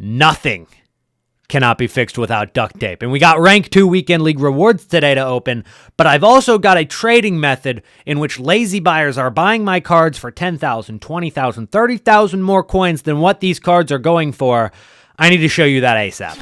nothing cannot be fixed without duct tape. And we got Rank 2 Weekend League rewards today to open, but I've also got a trading method in which lazy buyers are buying my cards for 10,000, 20,000, 30,000 more coins than what these cards are going for. I need to show you that ASAP.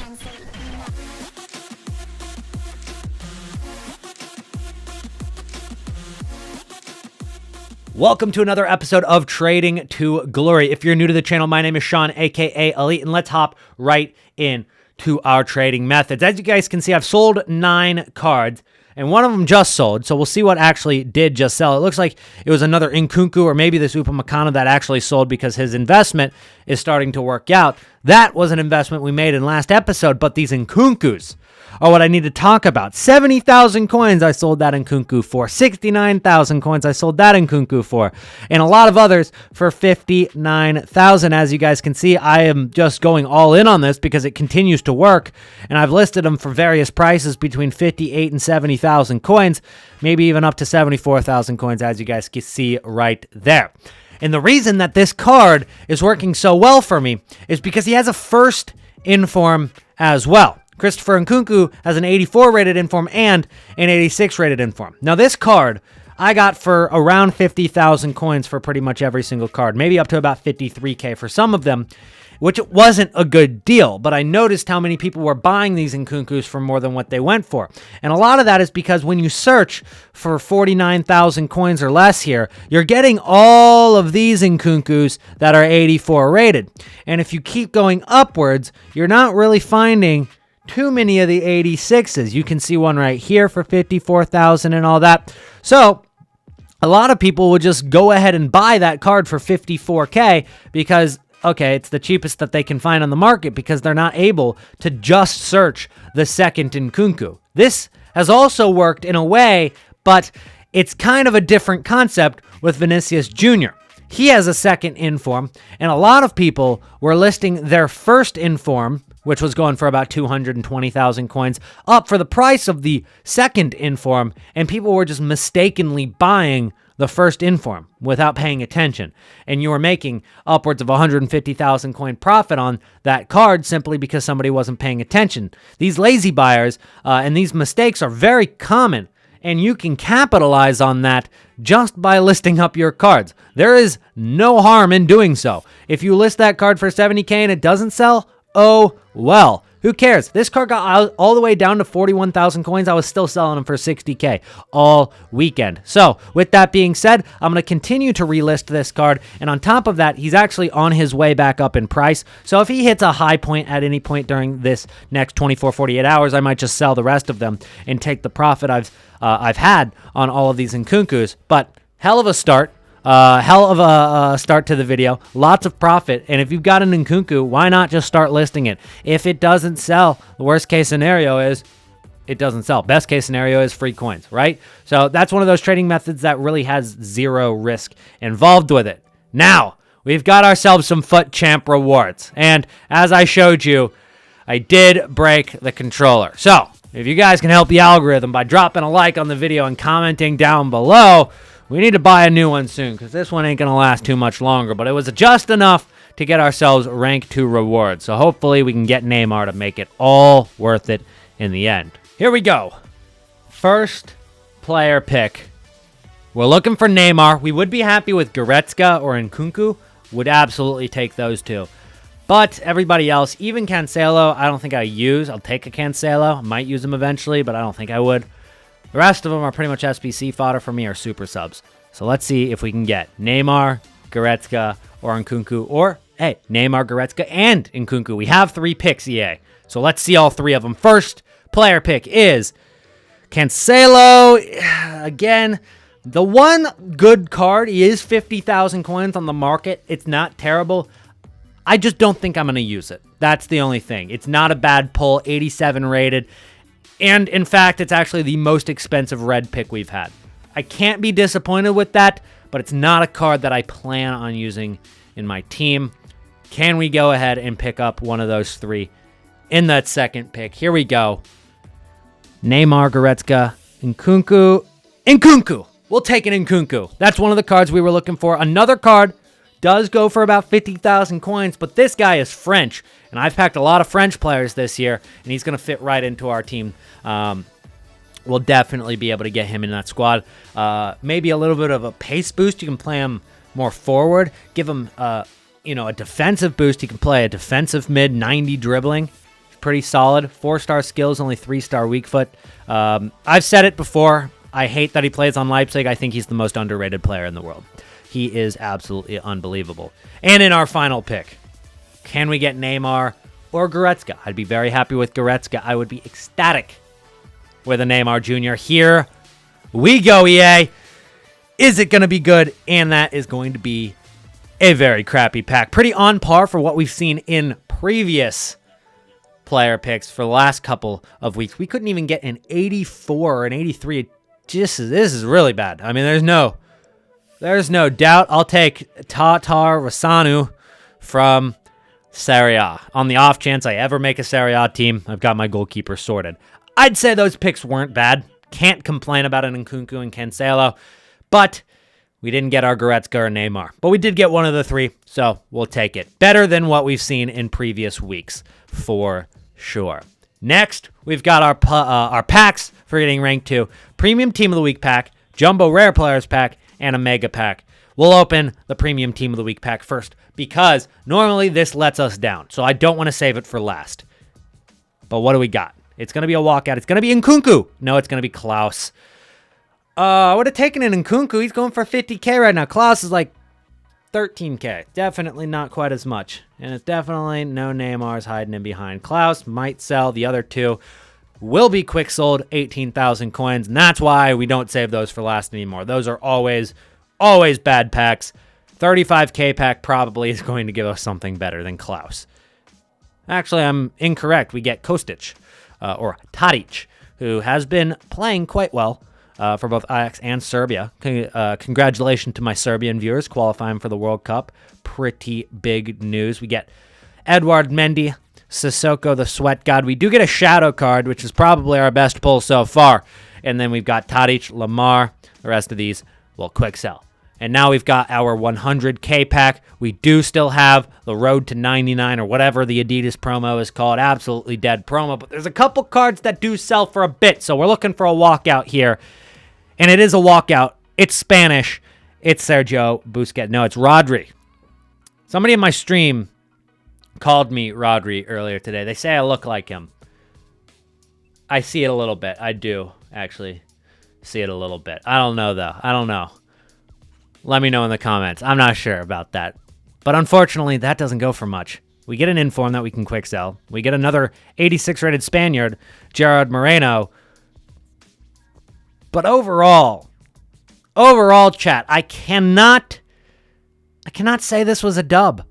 Welcome to another episode of Trading to Glory. If you're new to the channel, my name is Sean, aka Elite, and let's hop right in to our trading methods. As you guys can see, I've sold 9 cards, and one of them just sold, so we'll see what actually did just sell. It looks like it was another Nkunku or maybe this Upamecano that actually sold because his investment is starting to work out. That was an investment we made in last episode, but these Nkunkus are what I need to talk about. 70,000 coins I sold that Nkunku for. 69,000 coins I sold that Nkunku for. And a lot of others for 59,000. As you guys can see, I am just going all in on this because it continues to work. And I've listed them for various prices between 58 and 70,000 coins. Maybe even up to 74,000 coins, as you guys can see right there. And the reason that this card is working so well for me is because he has a first inform as well. Christopher Nkunku has an 84 rated inform and an 86 rated inform. Now this card I got for around 50,000 coins for pretty much every single card, maybe up to about 53k for some of them, which wasn't a good deal, but I noticed how many people were buying these Nkunkus for more than what they went for. And a lot of that is because when you search for 49,000 coins or less here, you're getting all of these Nkunkus that are 84 rated. And if you keep going upwards, you're not really finding too many of the 86s. You can see one right here for 54,000 and all that. So a lot of people will just go ahead and buy that card for 54k because, okay, it's the cheapest that they can find on the market because they're not able to just search the second Nkunku. This has also worked in a way, but it's kind of a different concept with Vinicius Jr. He has a second inform, and a lot of people were listing their first inform, which was going for about 220,000 coins, up for the price of the second inform, and people were just mistakenly buying the first inform without paying attention. And you were making upwards of 150,000 coin profit on that card simply because somebody wasn't paying attention. These lazy buyers and these mistakes are very common, and you can capitalize on that just by listing up your cards. There is no harm in doing so. If you list that card for 70k and it doesn't sell, oh well, who cares? This card got all the way down to 41,000 coins. I was still selling them for 60k all weekend. So with that being said, I'm going to continue to relist this card. And on top of that, he's actually on his way back up in price. So if he hits a high point at any point during this next 24, 48 hours, I might just sell the rest of them and take the profit I've had on all of these Nkunkus. But hell of a start. Hell of a start to the video. Lots of profit. And if you've got an Nkunku, why not just start listing it? If it doesn't sell, the worst case scenario is it doesn't sell. Best case scenario is free coins, right? So that's one of those trading methods that really has zero risk involved with it. Now, we've got ourselves some FUT Champ rewards. And as I showed you, I did break the controller. So if you guys can help the algorithm by dropping a like on the video and commenting down below, we need to buy a new one soon because this one ain't going to last too much longer. But it was just enough to get ourselves rank 2 rewards. So hopefully we can get Neymar to make it all worth it in the end. Here we go. First player pick. We're looking for Neymar. We would be happy with Goretzka or Nkunku. Would absolutely take those two. But everybody else, even Cancelo, I don't think I use. I'll take a Cancelo. I might use him eventually, but I don't think I would. The rest of them are pretty much SBC fodder for me or super subs. So let's see if we can get Neymar, Goretzka, or Nkunku. Or, hey, Neymar, Goretzka, and Nkunku. We have 3 picks, EA. So let's see all 3 of them. First player pick is Cancelo. Again, the one good card, he is 50,000 coins on the market. It's not terrible. I just don't think I'm going to use it. That's the only thing. It's not a bad pull, 87 rated. And, in fact, it's actually the most expensive red pick we've had. I can't be disappointed with that, but it's not a card that I plan on using in my team. Can we go ahead and pick up one of those 3 in that second pick? Here we go. Neymar, Goretzka, Nkunku. Nkunku! We'll take an Nkunku. That's one of the cards we were looking for. Another card does go for about 50,000 coins, but this guy is French, And I've packed a lot of French players this year, and he's going to fit right into our team. We'll definitely be able to get him in that squad. Maybe a little bit of a pace boost. You can play him more forward. Give him, a defensive boost. He can play a defensive mid, 90 dribbling. Pretty solid. 4-star skills, only 3-star weak foot. I've said it before. I hate that he plays on Leipzig. I think he's the most underrated player in the world. He is absolutely unbelievable. And in our final pick, can we get Neymar or Goretzka? I'd be very happy with Goretzka. I would be ecstatic with a Neymar Jr. Here we go, EA. Is it going to be good? And that is going to be a very crappy pack. Pretty on par for what we've seen in previous player picks for the last couple of weeks. We couldn't even get an 84 or an 83. This is really bad. I mean, there's no doubt. I'll take Tatar Rasanu from Serie A. On the off chance I ever make a Serie A team, I've got my goalkeeper sorted. I'd say those picks weren't bad. Can't complain about an Nkunku and Cancelo. But we didn't get our Goretzka or Neymar. But we did get one of the three, so we'll take it. Better than what we've seen in previous weeks, for sure. Next, we've got our packs for getting ranked 2. Premium Team of the Week pack, Jumbo Rare Players pack, and a Mega pack. We'll open the Premium Team of the Week pack first because normally this lets us down. So I don't want to save it for last. But what do we got? It's going to be a walkout. It's going to be Nkunku. No, it's going to be Klaus. I would have taken an Nkunku. He's going for 50K right now. Klaus is like 13K. Definitely not quite as much. And it's definitely no Neymar's hiding in behind. Klaus might sell. The other two will be quick sold, 18,000 coins. And that's why we don't save those for last anymore. Those are always bad packs. 35K pack probably is going to give us something better than Klaus. Actually, I'm incorrect. We get Kostic. Or Tadic, who has been playing quite well for both Ajax and Serbia. Congratulations to my Serbian viewers qualifying for the World Cup. Pretty big news. We get Edouard Mendy, Sissoko the Sweat God. We do get a shadow card, which is probably our best pull so far. And then we've got Tadic, Lamar. The rest of these will quick sell. And now we've got our 100K pack. We do still have the Road to 99 or whatever the Adidas promo is called. Absolutely dead promo. But there's a couple cards that do sell for a bit. So we're looking for a walkout here. And it is a walkout. It's Spanish. It's Sergio Busquets. No, it's Rodri. Somebody in my stream called me Rodri earlier today. They say I look like him. I see it a little bit. I do actually see it a little bit. I don't know, though. I don't know. Let me know in the comments. I'm not sure about that. But unfortunately, that doesn't go for much. We get an inform that we can quick sell. We get another 86 rated Spaniard, Gerard Moreno. But overall, chat, I cannot say this was a dub.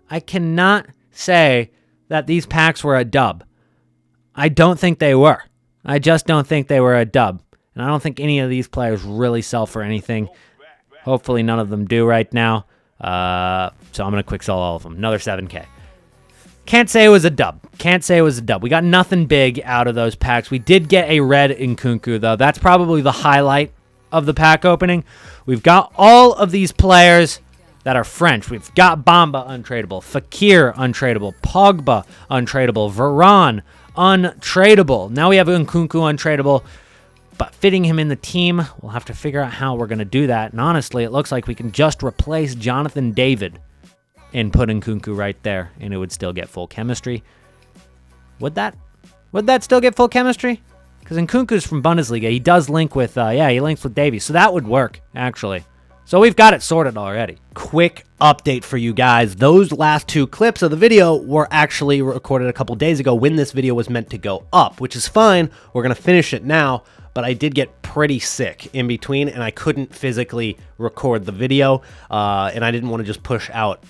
I cannot say that these packs were a dub. I don't think they were. I just don't think they were a dub. And I don't think any of these players really sell for anything. Hopefully none of them do right now. So I'm going to quick sell all of them. Another 7K. Can't say it was a dub. Can't say it was a dub. We got nothing big out of those packs. We did get a red Nkunku, though. That's probably the highlight of the pack opening. We've got all of these players that are French. We've got Bamba untradeable, Fekir untradeable, Pogba untradeable, Varane untradeable. Now we have Nkunku untradeable. But fitting him in the team, we'll have to figure out how we're going to do that. And honestly, it looks like we can just replace Jonathan David and put Nkunku right there, and it would still get full chemistry. Would that still get full chemistry? Because Nkunku's from Bundesliga. He does link with, he links with Davies. So that would work, actually. So we've got it sorted already. Quick update for you guys. Those last 2 clips of the video were actually recorded a couple days ago when this video was meant to go up, which is fine. We're going to finish it now. But I did get pretty sick in between, and I couldn't physically record the video, and I didn't want to just push out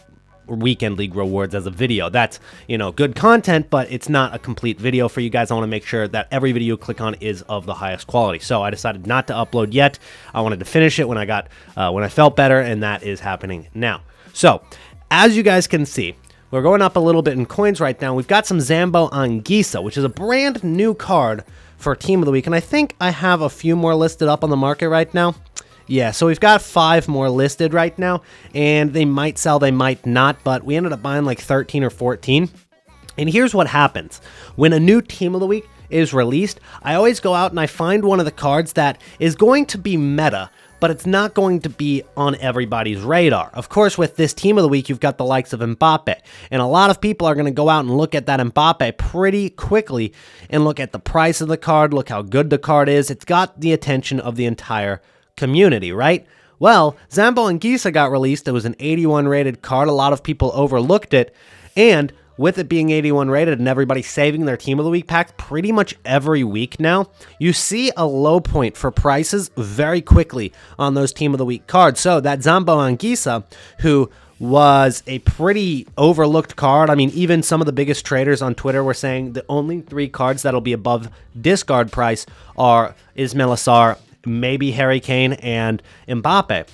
Weekend League rewards as a video. That's, good content, but it's not a complete video for you guys. I want to make sure that every video you click on is of the highest quality. So I decided not to upload yet. I wanted to finish it when I felt better, and that is happening now. So, as you guys can see, we're going up a little bit in coins right now. We've got some Zambo Anguissa, which is a brand new card for Team of the Week, and I think I have a few more listed up on the market right now. Yeah, so we've got 5 more listed right now, and they might sell, they might not, but we ended up buying like 13 or 14. And here's what happens. When a new team of the week is released, I always go out and I find one of the cards that is going to be meta, but it's not going to be on everybody's radar. Of course, with this team of the week, you've got the likes of Mbappe, and a lot of people are going to go out and look at that Mbappe pretty quickly and look at the price of the card, look how good the card is. It's got the attention of the entire community, right? Well, Zambo Anguissa got released. It was an 81 rated card. A lot of people overlooked it, and with it being 81 rated and everybody saving their team of the week packs pretty much every week now, you see a low point for prices very quickly on those team of the week cards. So that Zambo Anguissa, who was a pretty overlooked card. I mean, even some of the biggest traders on Twitter were saying the only 3 cards that'll be above discard price are Ismail Assar, maybe Harry Kane, and Mbappe.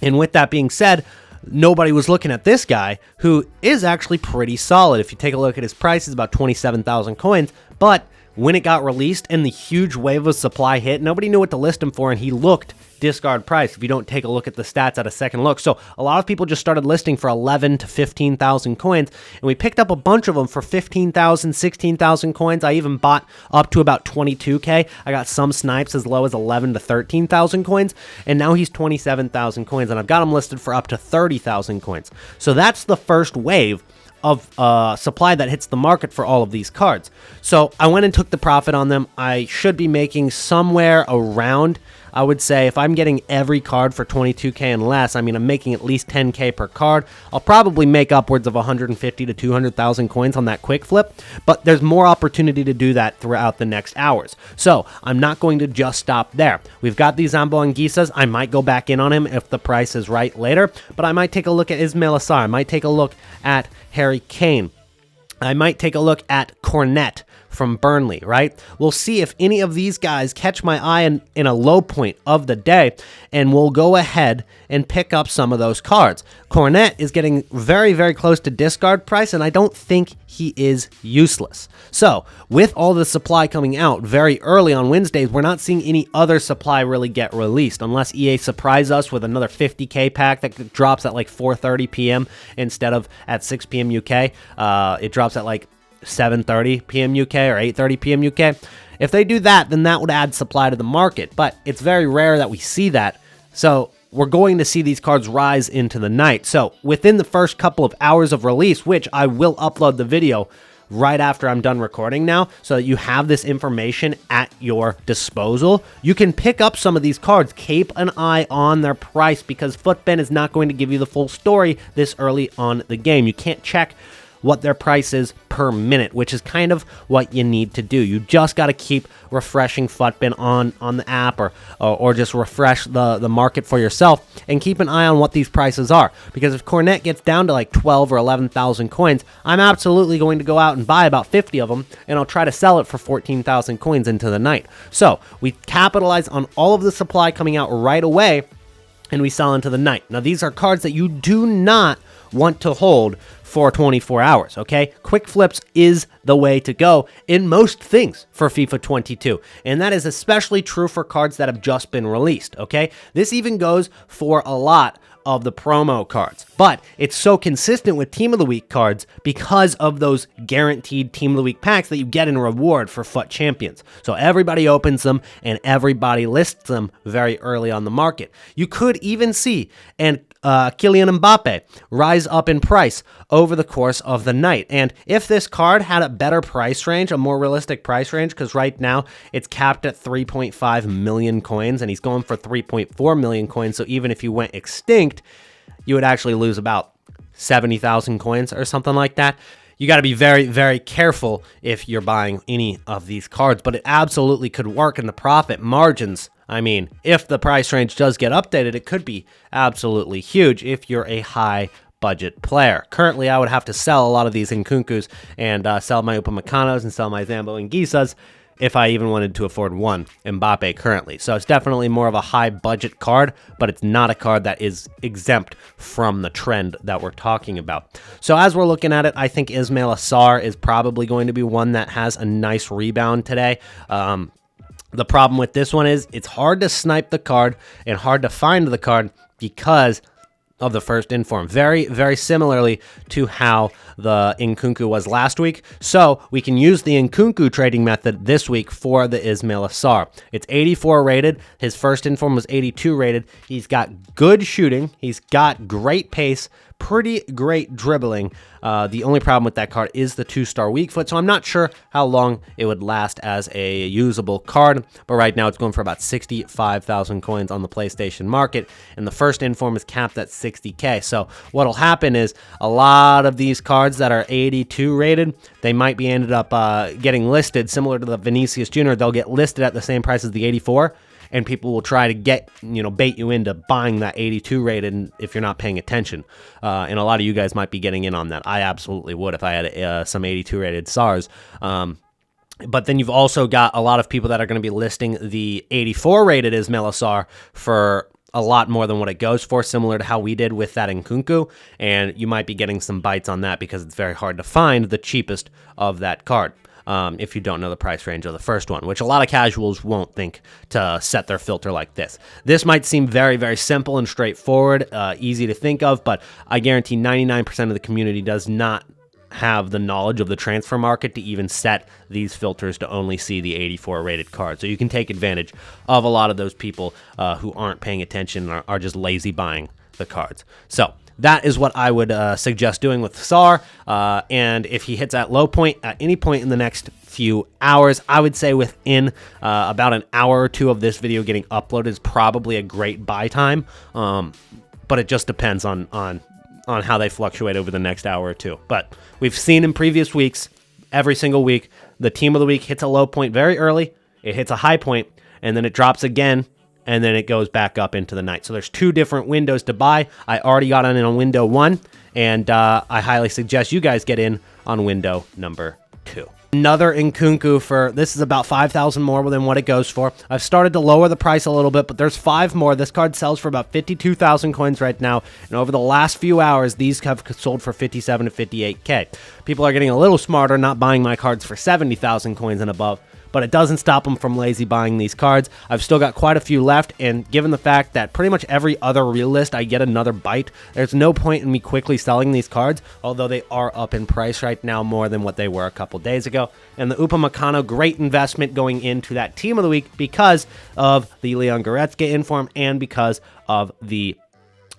And with that being said, nobody was looking at this guy, who is actually pretty solid. If you take a look at his price, it's about 27,000 coins. But when it got released and the huge wave of supply hit, nobody knew what to list him for, and he looked discard price if you don't take a look at the stats at a second look. So a lot of people just started listing for 11 to 15,000 coins, and we picked up a bunch of them for 15,000, 16,000 coins. I even bought up to about 22k. I got some snipes as low as 11 to 13,000 coins, and now he's 27,000 coins, and I've got him listed for up to 30,000 coins. So that's the first wave of supply that hits the market for all of these cards. So I went and took the profit on them. I should be making somewhere around, I would say, if I'm getting every card for 22k and less, I mean, I'm making at least 10k per card. I'll probably make upwards of 150 to 200,000 coins on that quick flip, but there's more opportunity to do that throughout the next hours. So I'm not going to just stop there. We've got these Zambo Anguissas. I might go back in on him if the price is right later, but I might take a look at Ismail Assar. I might take a look at Harry Kane. I might take a look at Cornet from Burnley, right? We'll see if any of these guys catch my eye in a low point of the day, and we'll go ahead and pick up some of those cards. Cornet is getting very, very close to discard price, and I don't think he is useless. So, with all the supply coming out very early on Wednesdays, we're not seeing any other supply really get released, unless EA surprise us with another 50k pack that drops at like 4:30 p.m. instead of at 6 p.m. UK. It drops at like 7:30 p.m. UK or 8:30 p.m. UK. If they do that, then that would add supply to the market, but it's very rare that we see that. So we're going to see these cards rise into the night. So within the first couple of hours of release, which I will upload the video right after I'm done recording now, so that you have this information at your disposal, you can pick up some of these cards. Keep an eye on their price, because FUTBIN is not going to give you the full story this early on the game. You can't check what their price is per minute, which is kind of what you need to do. You just got to keep refreshing FUTBIN on the app, or just refresh the market for yourself and keep an eye on what these prices are. Because if Cornet gets down to like 12 or 11,000 coins, I'm absolutely going to go out and buy about 50 of them, and I'll try to sell it for 14,000 coins into the night. So we capitalize on all of the supply coming out right away, and we sell into the night. Now, these are cards that you do not want to hold for 24 hours, okay? Quick flips is the way to go in most things for FIFA 22, and that is especially true for cards that have just been released, okay? This even goes for a lot of the promo cards, but it's so consistent with Team of the Week cards because of those guaranteed Team of the Week packs that you get in reward for FUT Champions. So everybody opens them and everybody lists them very early on the market. You could even see Kylian Mbappe rise up in price over the course of the night. And if this card had a better price range, a more realistic price range, because right now it's capped at 3.5 million coins and he's going for 3.4 million coins. So even if you went extinct, you would actually lose about 70,000 coins or something like that. You got to be very, very careful if you're buying any of these cards, but it absolutely could work in the profit margins. I mean, if the price range does get updated, it could be absolutely huge if you're a high budget player. Currently, I would have to sell a lot of these Nkunkus and sell my Upamecano's and sell my Zambo Anguissas if I even wanted to afford one Mbappe currently. So it's definitely more of a high budget card, but it's not a card that is exempt from the trend that we're talking about. So as we're looking at it, I think Ismail Assar is probably going to be one that has a nice rebound today. The problem with this one is it's hard to snipe the card and hard to find the card because of the first inform. Very, very similarly to how the Nkunku was last week. So we can use the Nkunku trading method this week for the Ismail Assar. It's 84 rated. His first inform was 82 rated. He's got good shooting. He's got great pace, pretty great dribbling. The only problem with that card is the 2-star weak foot, so I'm not sure how long it would last as a usable card, but right now it's going for about 65,000 coins on the PlayStation market, and the first inform is capped at 60k. So what'll happen is a lot of these cards that are 82 rated, they might be ended up getting listed similar to the Vinicius Jr. They'll get listed at the same price as the 84, and people will try to get, bait you into buying that 82 rated if you're not paying attention. And a lot of you guys might be getting in on that. I absolutely would if I had some 82 rated SARs. But then you've also got a lot of people that are going to be listing the 84 rated Ismail Assar for a lot more than what it goes for, similar to how we did with that Nkunku. And you might be getting some bites on that because it's very hard to find the cheapest of that card. If you don't know the price range of the first one, which a lot of casuals won't think to set their filter like this. This might seem very, very simple and straightforward, easy to think of, but I guarantee 99% of the community does not have the knowledge of the transfer market to even set these filters to only see the 84 rated card. So you can take advantage of a lot of those people who aren't paying attention and are just lazy buying the cards. So that is what I would suggest doing with SAR. And if he hits at low point at any point in the next few hours, I would say within about an hour or two of this video getting uploaded is probably a great buy time. But it just depends on how they fluctuate over the next hour or two. But we've seen in previous weeks, every single week, the team of the week hits a low point very early, it hits a high point, and then it drops again, and then it goes back up into the night. So there's two different windows to buy. I already got in on window 1, and I highly suggest you guys get in on window number 2. Another Nkunku for, this is about 5,000 more than what it goes for. I've started to lower the price a little bit, but there's 5 more. This card sells for about 52,000 coins right now, and over the last few hours, these have sold for 57 to 58k. People are getting a little smarter, not buying my cards for 70,000 coins and above, but it doesn't stop them from lazy buying these cards. I've still got quite a few left, and given the fact that pretty much every other real list I get another bite, there's no point in me quickly selling these cards, although they are up in price right now more than what they were a couple days ago. And the Upamecano, great investment going into that team of the week because of the Leon Goretzka inform and because of the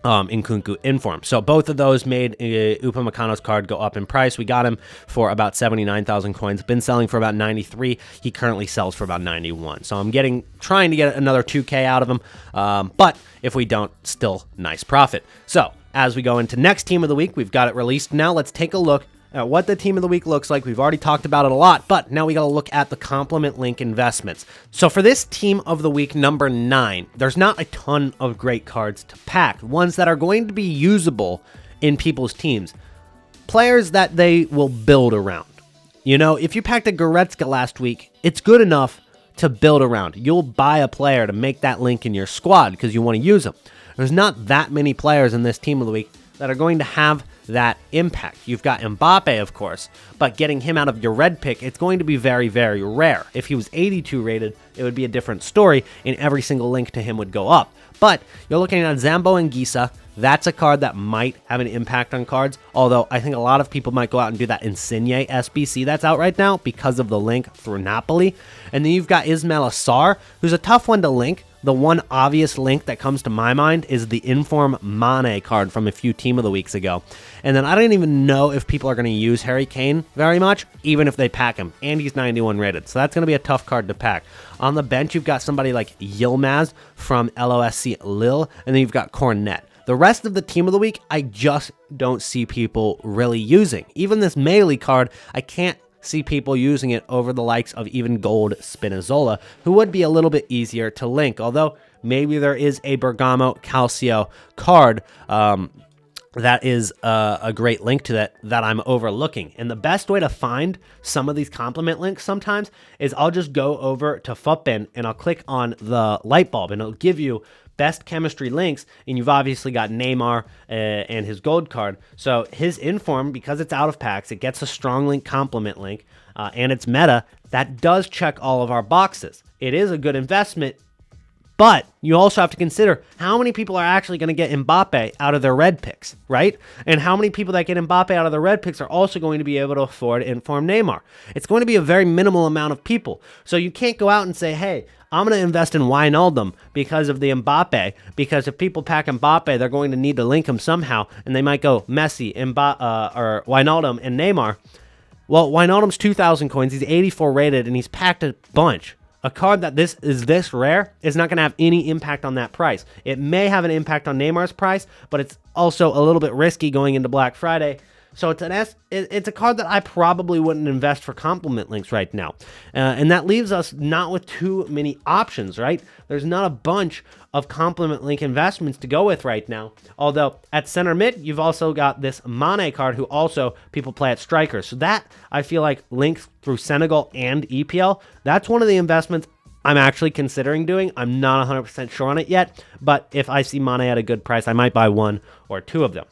Nkunku inform. So both of those made Upamecano's card go up in price. We got him for about 79,000 coins. Been selling for about 93. He currently sells for about 91. So I'm trying to get another 2k out of him. But if we don't, still nice profit. So as we go into next team of the week, we've got it released now. Let's take a look at what the team of the week looks like. We've already talked about it a lot, but now we got to look at the complement link investments. So for this team of the week, number 9, there's not a ton of great cards to pack. Ones that are going to be usable in people's teams. Players that they will build around. If you packed a Goretzka last week, it's good enough to build around. You'll buy a player to make that link in your squad because you want to use them. There's not that many players in this team of the week that are going to have that impact. You've got Mbappe, of course, but getting him out of your red pick, it's going to be very, very rare. If he was 82 rated, it would be a different story, and every single link to him would go up. But you're looking at Zambo and Gisa. That's a card that might have an impact on cards, although I think a lot of people might go out and do that Insigne SBC that's out right now because of the link through Napoli. And then you've got Ismail Assar, who's a tough one to link. The one obvious link that comes to my mind is the Inform Mane card from a few Team of the Weeks ago. And then I don't even know if people are going to use Harry Kane very much, even if they pack him. And he's 91 rated, so that's going to be a tough card to pack. On the bench, you've got somebody like Yilmaz from LOSC Lille, and then you've got Cornet. The rest of the Team of the Week, I just don't see people really using. Even this Melee card, I can't see people using it over the likes of even Gold Spinazzola, who would be a little bit easier to link, although maybe there is a Bergamo Calcio card that is a great link to that I'm overlooking. And the best way to find some of these complement links sometimes is I'll just go over to FUTBIN and I'll click on the light bulb and it'll give you best chemistry links, and you've obviously got Neymar and his gold card. So his inform, because it's out of packs, it gets a strong link complement link, and it's meta. That does check all of our boxes. It is a good investment But you also have to consider how many people are actually going to get Mbappe out of their red picks, right? And how many people that get Mbappe out of their red picks are also going to be able to afford Inform Neymar. It's going to be a very minimal amount of people. So you can't go out and say, hey, I'm going to invest in Wijnaldum because of the Mbappe, because if people pack Mbappe, they're going to need to link him somehow, and they might go Messi, or Wijnaldum, and Neymar. Well, Wijnaldum's 2,000 coins, he's 84 rated, and he's packed a bunch. A card that is this rare is not going to have any impact on that price. It may have an impact on Neymar's price, but it's also a little bit risky going into Black Friday. So it's a card that I probably wouldn't invest for complement links right now. And that leaves us not with too many options, right? There's not a bunch of complement link investments to go with right now. Although at center mid, you've also got this Mane card who also people play at striker. So that, I feel like, links through Senegal and EPL. That's one of the investments I'm actually considering doing. I'm not 100% sure on it yet, but if I see Mane at a good price, I might buy one or two of them.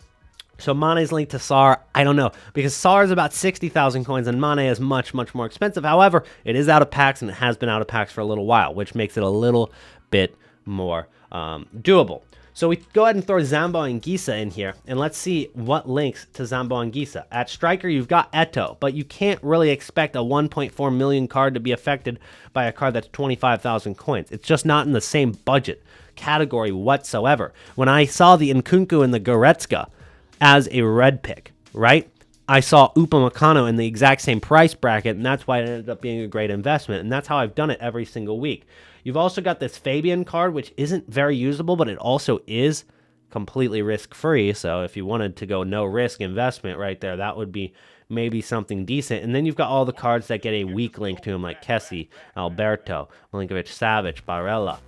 So Mane's linked to Sarr, I don't know, because Sarr is about 60,000 coins and Mane is much, much more expensive. However, it is out of packs and it has been out of packs for a little while, which makes it a little bit more doable. So we go ahead and throw Zambo Anguissa in here, and let's see what links to Zambo Anguissa. At striker, you've got Eto'o, but you can't really expect a 1.4 million card to be affected by a card that's 25,000 coins. It's just not in the same budget category whatsoever. When I saw the Nkunku and the Goretzka as a red pick, right? I saw Upamecano in the exact same price bracket, and that's why it ended up being a great investment, and that's how I've done it every single week. You've also got this Fabian card, which isn't very usable, but it also is completely risk-free, so if you wanted to go no-risk investment right there, that would be maybe something decent. And then you've got all the cards that get a weak link to them, like Kessie, Alberto, Milinkovic-Savic, Barella.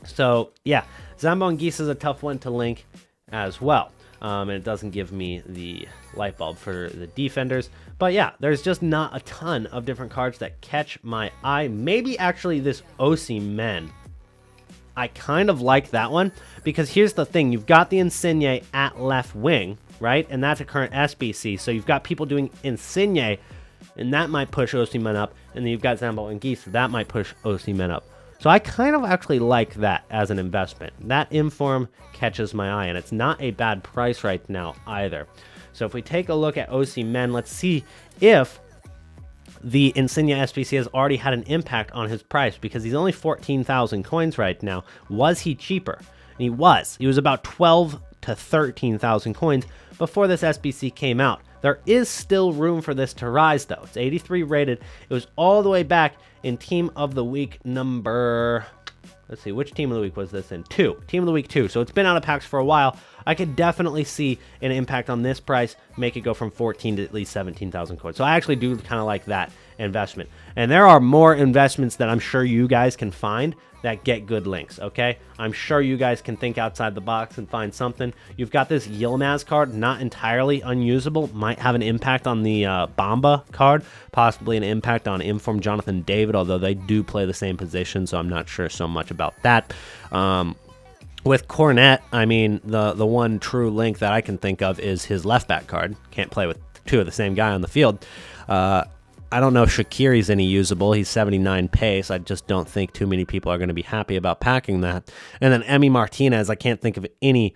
So, yeah, Zambo Anguissa is a tough one to link as well. And it doesn't give me the light bulb for the defenders. But yeah, there's just not a ton of different cards that catch my eye. Maybe actually this Osimhen. I kind of like that one because here's the thing. You've got the Insigne at left wing, right? And that's a current SBC. So you've got people doing Insigne, and that might push Osimhen up. And then you've got Zambo Anguissa, so that might push Osimhen up. So I kind of actually like that as an investment. That Inform catches my eye, and it's not a bad price right now either. So if we take a look at Osimhen, let's see if the Insigne SBC has already had an impact on his price, because he's only 14,000 coins right now. Was he cheaper? And he was. He was about 12 to 13,000 coins before this SBC came out. There is still room for this to rise, though. It's 83 rated. It was all the way back in Team of the Week number... Let's see, which Team of the Week was this in? 2. Team of the Week 2. So it's been out of packs for a while. I could definitely see an impact on this price, make it go from 14 to at least 17,000 coins. So I actually do kind of like that investment. And there are more investments that I'm sure you guys can find that get good links, okay? I'm sure you guys can think outside the box and find something. You've got this Yilmaz card, not entirely unusable, might have an impact on the Bamba card, possibly an impact on Inform Jonathan David, although they do play the same position, so I'm not sure so much about that. With Cornet, I mean, the one true link that I can think of is his left back card. Can't play with two of the same guy on the field. I don't know if Shaqiri's any usable. He's 79 pace. I just don't think too many people are going to be happy about packing that. And then Emi Martinez, I can't think of any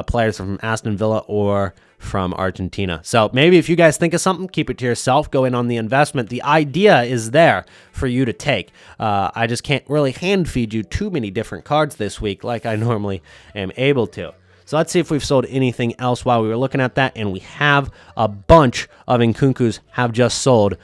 players from Aston Villa or from Argentina. So maybe if you guys think of something, keep it to yourself. Go in on the investment. The idea is there for you to take. I just can't really hand feed you too many different cards this week like I normally am able to. So let's see if we've sold anything else while we were looking at that. And we have a bunch of Nkunkus have just sold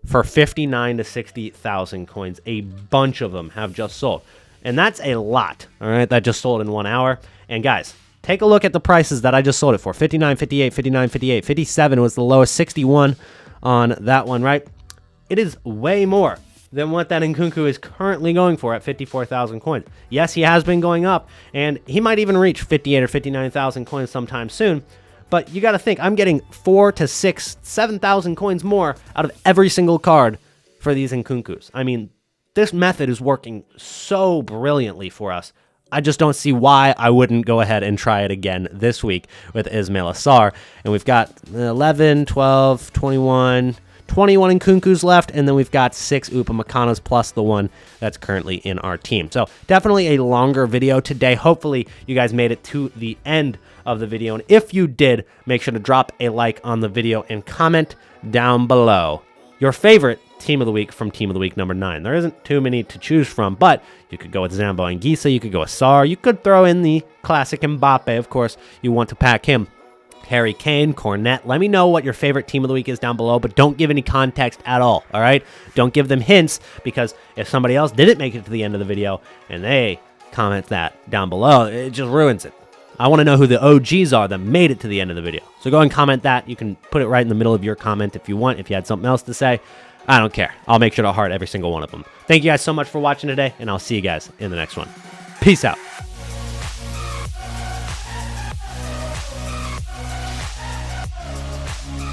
for 59 to 60,000 coins. A bunch of them have just sold. And that's a lot, all right, that just sold in 1 hour. And guys, take a look at the prices that I just sold it for. 59, 58, 59, 58. 57 was the lowest, 61 on that one, right? It is way more than what that Nkunku is currently going for at 54,000 coins. Yes, he has been going up, and he might even reach 58 or 59,000 coins sometime soon. But you got to think, I'm getting 4 to 6, 7,000 coins more out of every single card for these Nkunkus. I mean, this method is working so brilliantly for us. I just don't see why I wouldn't go ahead and try it again this week with Ismail Assar. And we've got 11, 12, 21, 21 Nkunkus left, and then we've got 6 Upamecano's plus the one that's currently in our team. So definitely a longer video today. Hopefully you guys made it to the end of the video, and if you did, make sure to drop a like on the video and comment down below your favorite Team of the Week from Team of the Week number 9. There isn't too many to choose from, but you could go with Zambo and Gisa, you could go with Sarr, you could throw in the classic Mbappe, of course, you want to pack him. Harry Kane, Cornet. Let me know what your favorite Team of the Week is down below, but don't give any context at all right? Don't give them hints, because if somebody else didn't make it to the end of the video and they comment that down below, it just ruins it. I want to know who the OGs are that made it to the end of the video. So go and comment that. You can put it right in the middle of your comment if you want, if you had something else to say. I don't care. I'll make sure to heart every single one of them. Thank you guys so much for watching today, and I'll see you guys in the next one. Peace out.